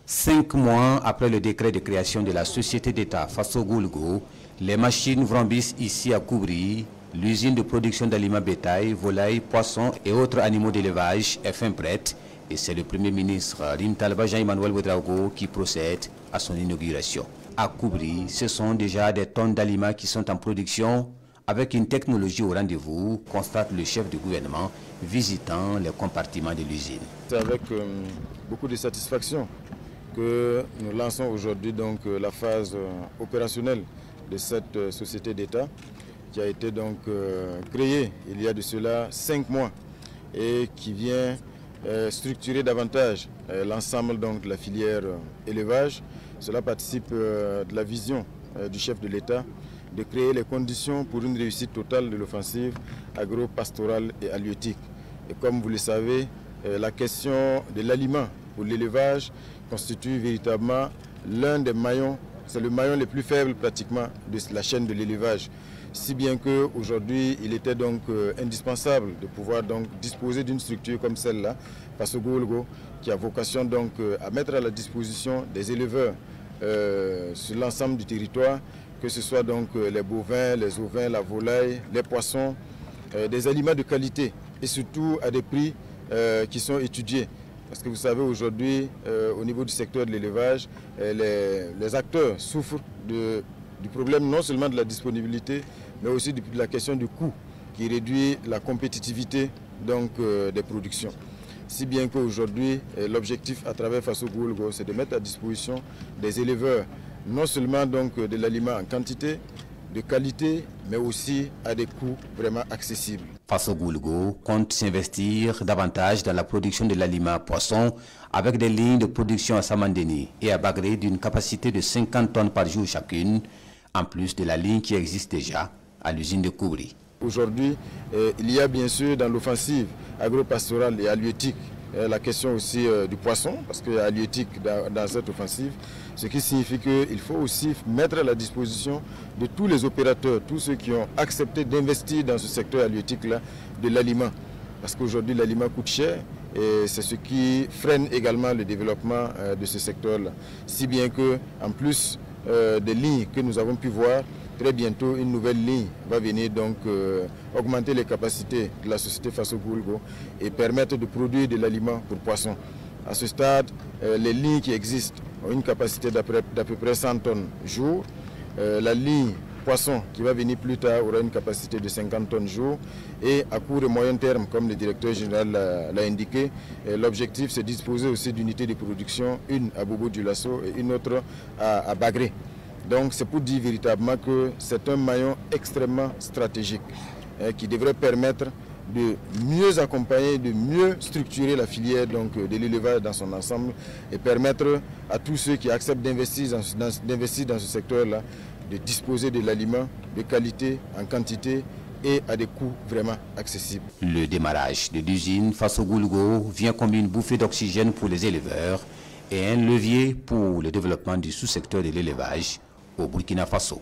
5 mois après le décret de création de la société d'État Faso Goulgo, les machines vrombissent ici à Koubri. L'usine de production d'aliments bétail, volailles, poissons et autres animaux d'élevage est fin prête. Et c'est le Premier ministre Rimtalba Jean-Emmanuel Ouédraogo qui procède à son inauguration. À Koubri, ce sont déjà des tonnes d'aliments qui sont en production avec une technologie au rendez-vous, constate le chef du gouvernement visitant les compartiments de l'usine. C'est avec beaucoup de satisfaction que nous lançons aujourd'hui donc la phase opérationnelle de cette société d'État qui a été donc créée il y a de cela 5 mois et qui vient structurer davantage l'ensemble donc de la filière élevage. Cela participe de la vision du chef de l'État de créer les conditions pour une réussite totale de l'offensive agro-pastorale et halieutique. Et comme vous le savez, la question de l'aliment pour l'élevage constitue véritablement l'un des maillons, c'est le maillon le plus faible pratiquement de la chaîne de l'élevage. Si bien qu'aujourd'hui, il était donc indispensable de pouvoir donc disposer d'une structure comme celle-là, Faso Goulgo, qui a vocation donc à mettre à la disposition des éleveurs sur l'ensemble du territoire, que ce soit donc les bovins, les ovins, la volaille, les poissons, des aliments de qualité et surtout à des prix qui sont étudiés. Parce que vous savez aujourd'hui, au niveau du secteur de l'élevage, les acteurs souffrent du problème non seulement de la disponibilité, mais aussi de la question du coût qui réduit la compétitivité donc, des productions. Si bien qu'aujourd'hui, l'objectif à travers Faso Goulgo, c'est de mettre à disposition des éleveurs non seulement donc, de l'aliment en quantité, de qualité, mais aussi à des coûts vraiment accessibles. Faso Goulgo compte s'investir davantage dans la production de l'aliment poisson avec des lignes de production à Samandeni et à Bagré d'une capacité de 50 tonnes par jour chacune, en plus de la ligne qui existe déjà à l'usine de Koubri. Aujourd'hui, il y a bien sûr dans l'offensive agro-pastorale et halieutique la question aussi du poisson, parce qu'il y a halieutique dans cette offensive, ce qui signifie qu'il faut aussi mettre à la disposition de tous les opérateurs, tous ceux qui ont accepté d'investir dans ce secteur halieutique-là, de l'aliment. Parce qu'aujourd'hui, l'aliment coûte cher et c'est ce qui freine également le développement de ce secteur-là. Si bien qu'en plus des lignes que nous avons pu voir, très bientôt, une nouvelle ligne va venir donc augmenter les capacités de la société Faso Goulgo et permettre de produire de l'aliment pour poissons. À ce stade, les lignes qui existent ont une capacité d'à peu près 100 tonnes jour. La ligne poisson qui va venir plus tard aura une capacité de 50 tonnes jour. Et à court et moyen terme, comme le directeur général l'a indiqué, l'objectif c'est de disposer aussi d'unités de production, une à Bobo du Lasso et une autre à Bagré. Donc c'est pour dire véritablement que c'est un maillon extrêmement stratégique qui devrait permettre de mieux accompagner, de mieux structurer la filière donc, de l'élevage dans son ensemble et permettre à tous ceux qui acceptent d'investir dans ce secteur-là de disposer de l'aliment de qualité, en quantité et à des coûts vraiment accessibles. Le démarrage de l'usine Faso Goulgo vient comme une bouffée d'oxygène pour les éleveurs et un levier pour le développement du sous-secteur de l'élevage au Burkina Faso.